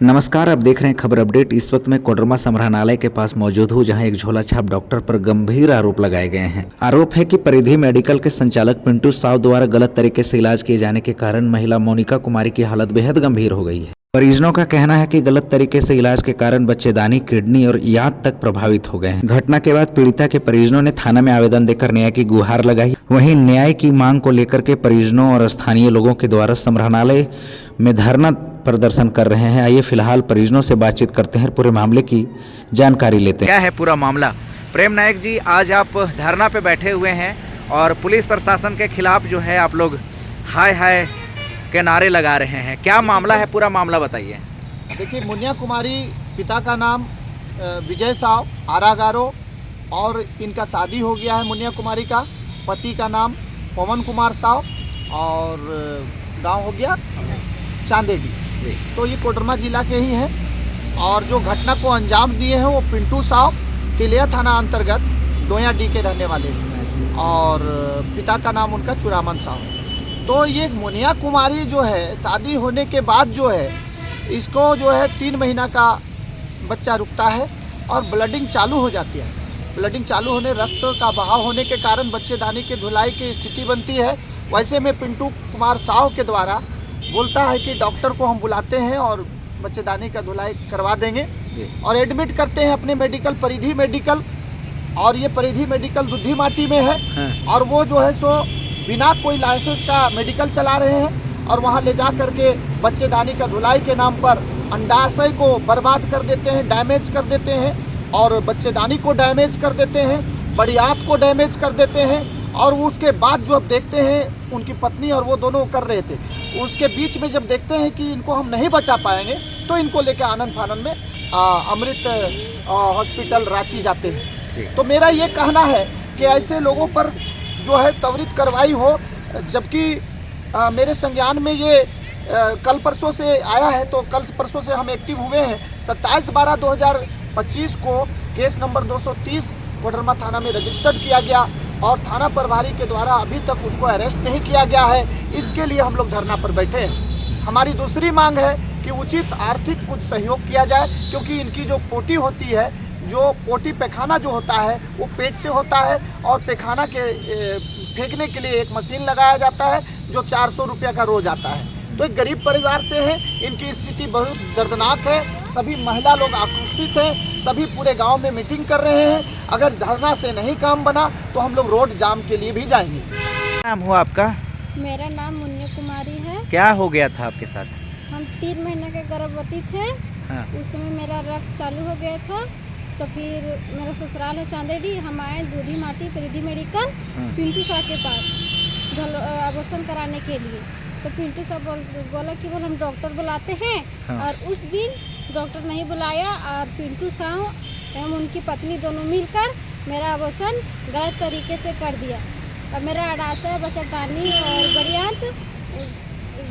नमस्कार, आप देख रहे हैं खबर अपडेट। इस वक्त मैं कोडरमा संग्रहालय के पास मौजूद हूं, जहां एक झोला छाप डॉक्टर पर गंभीर आरोप लगाए गए हैं। आरोप है कि परिधि मेडिकल के संचालक पिंटू साव द्वारा गलत तरीके से इलाज किए जाने के कारण महिला मोनिका कुमारी की हालत बेहद गंभीर हो गई है। परिजनों का कहना है कि गलत तरीके से इलाज के कारण बच्चेदानी, किडनी और याद तक प्रभावित हो गए हैं। घटना के बाद पीड़िता के परिजनों ने थाना में आवेदन देकर न्याय की गुहार लगाई। वहीं न्याय की मांग को लेकर के परिजनों और स्थानीय लोगों के द्वारा संग्रहालय में धरना प्रदर्शन कर रहे हैं। आइए फिलहाल परिजनों से बातचीत करते हैं, पूरे मामले की जानकारी लेते हैं। क्या है पूरा मामला? प्रेम नायक जी, आज आप धरना पे बैठे हुए हैं और पुलिस प्रशासन के खिलाफ जो है आप लोग हाय हाय के नारे लगा रहे हैं। क्या मामला है, पूरा मामला बताइए। देखिए, मुनिया कुमारी, पिता का नाम विजय साव आरागारो, और इनका शादी हो गया है मुनिया कुमारी का। पति का नाम पवन कुमार साव और गांव हो गया चांदेडी। तो ये कोडरमा जिला के ही हैं और जो घटना को अंजाम दिए हैं वो पिंटू साव, तिलिया थाना अंतर्गत डोया डी के रहने वाले हैं और पिता का नाम उनका चुरामन साव। तो ये मुनिया कुमारी जो है, शादी होने के बाद जो है इसको जो है 3 महीना का बच्चा रुकता है और ब्लडिंग चालू हो जाती है। ब्लडिंग चालू होने, रक्त का बहाव होने के कारण बच्चेदानी की धुलाई की स्थिति बनती है। वैसे में पिंटू कुमार साव के द्वारा बोलता है कि डॉक्टर को हम बुलाते हैं और बच्चेदानी का धुलाई करवा देंगे और एडमिट करते हैं अपने मेडिकल, परिधि मेडिकल। और ये परिधि मेडिकल दुधी माटी में है और वो जो है सो बिना कोई लाइसेंस का मेडिकल चला रहे हैं और वहाँ ले जा करके बच्चेदानी का धुलाई के नाम पर अंडाशय को बर्बाद कर देते हैं, डैमेज कर देते हैं और बच्चेदानी को डैमेज कर देते हैं, बड़ियात को डैमेज कर देते हैं। और उसके बाद जो अब देखते हैं उनकी पत्नी और वो दोनों कर रहे थे, उसके बीच में जब देखते हैं कि इनको हम नहीं बचा पाएंगे तो इनको लेकर आनंद फानंद में अमृत हॉस्पिटल रांची जाते हैं। तो मेरा ये कहना है कि ऐसे लोगों पर जो है त्वरित कार्रवाई हो। जबकि मेरे संज्ञान में ये कल परसों से आया है, तो कल परसों से हम एक्टिव हुए हैं। 27/12/2025 को केस नंबर 230 कोडरमा थाना में रजिस्टर्ड किया गया और थाना प्रभारी के द्वारा अभी तक उसको अरेस्ट नहीं किया गया है। इसके लिए हम लोग धरना पर बैठे हैं। हमारी दूसरी मांग है कि उचित आर्थिक कुछ सहयोग किया जाए, क्योंकि इनकी जो पोटी होती है, जो पोटी पैखाना जो होता है वो पेट से होता है और पैखाना के फेंकने के लिए एक मशीन लगाया जाता है जो 400 रुपये का रोज आता है। तो एक गरीब परिवार से है, इनकी स्थिति बहुत दर्दनाक है। सभी महिला लोग आक्रोशित हैं, सभी पूरे गांव में मीटिंग कर रहे हैं। अगर धरना से नहीं काम बना तो हम लोग रोड जाम के लिए भी जाएंगे। क्या नाम हुआ आपका? मेरा नाम मुनिया कुमारी है। क्या हो गया था आपके साथ? हम 3 महीने के गर्भवती थे। उस समय मेरा रक्त चालू हो गया था। तो फिर मेरा ससुराल है चांदेडी, हम आए दूधी माटी परिधि मेडिकल पिंटू साहब के पास अबॉर्शन कराने के लिए। तो पिंटू साहब बोला कि हम डॉक्टर बुलाते हैं और उस दिन डॉक्टर नहीं बुलाया और पिंटू साहब एवं उनकी पत्नी दोनों मिलकर मेरा अबॉर्शन गलत तरीके से कर दिया और मेरा अडाशय, बच्चेदानी और बड़ियात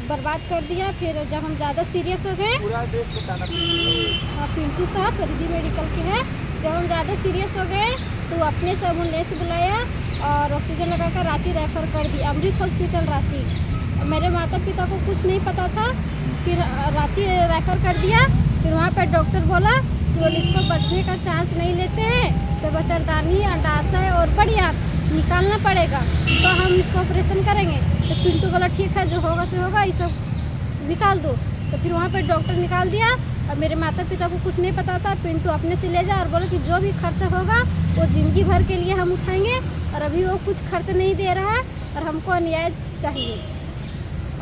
बर्बाद कर दिया। फिर जब हम ज़्यादा सीरियस हो गए, पूरा एड्रेस बताना। हाँ, पिंटू साहब परिधि मेडिकल के हैं। जब हम ज़्यादा सीरियस हो गए तो अपने से एम्बुलेंस बुलाया और ऑक्सीजन लगाकर रांची रेफर कर दी, अमृत हॉस्पिटल रांची। मेरे माता पिता को कुछ नहीं पता था। फिर रांची रेफर कर दिया। फिर वहाँ पर डॉक्टर बोला कि इसको बचने का चांस नहीं लेते हैं, तो बच्चेदानी, अंडाशय और बड़ियात निकालना पड़ेगा, तो हम इसको ऑपरेशन करेंगे। तो पिंटू बोला ठीक है, जो होगा सो होगा, ये सब निकाल दो। तो फिर वहाँ पर डॉक्टर निकाल दिया और मेरे माता पिता को कुछ नहीं पता था। पिंटू अपने से ले जा और बोला कि जो भी खर्चा होगा वो ज़िंदगी भर के लिए हम उठाएंगे और अभी वो कुछ खर्च नहीं दे रहा है और हमको न्याय चाहिए।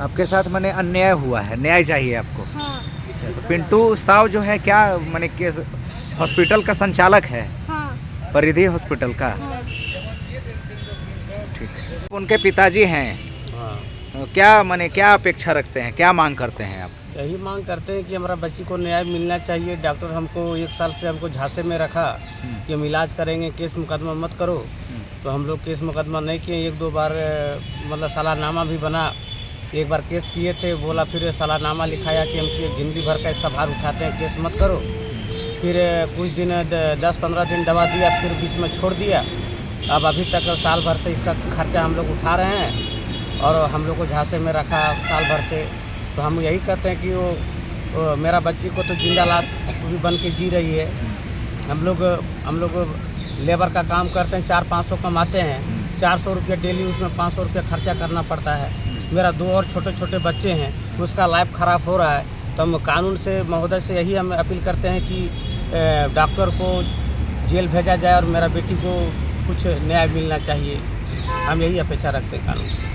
आपके साथ मैंने अन्याय हुआ है, न्याय चाहिए आपको? हाँ। तो पिंटू साव जो है क्या मैंने हॉस्पिटल का संचालक है? हाँ। परिधि हॉस्पिटल का? हाँ। ठीक है। उनके पिताजी हैं। तो क्या अपेक्षा रखते हैं, क्या मांग करते हैं आप? यही मांग करते हैं कि हमारा बच्ची को न्याय मिलना चाहिए। डॉक्टर हमको 1 साल से हमको झांसे में रखा कि हम इलाज करेंगे, केस मुकदमा मत करो। तो हम लोग केस मुकदमा नहीं किए। 1-2 बार मतलब सालानामा भी बना। एक बार केस किए थे, बोला फिर सालानामा लिखाया कि हम जिंदगी भर का इसका भार उठाते हैं, केस मत करो। फिर कुछ दिन 10-15 दिन दवा दिया, फिर बीच में छोड़ दिया। अब अभी तक साल भर से इसका खर्चा हम लोग उठा रहे हैं और हम लोग को झांसे में रखा साल भर से। तो हम यही कहते हैं कि वो मेरा बच्ची को तो जिंदा लाश भी बन के जी रही है। हम लोग लेबर का काम करते हैं, 400-500 कमाते हैं, 400 रुपये डेली, उसमें 500 रुपये खर्चा करना पड़ता है। मेरा 2 और छोटे छोटे बच्चे हैं, उसका लाइफ ख़राब हो रहा है। तो हम कानून से, महोदय से यही हम अपील करते हैं कि डॉक्टर को जेल भेजा जाए और मेरा बेटी को कुछ न्याय मिलना चाहिए। हम यही अपेक्षा रखते हैं कानून से।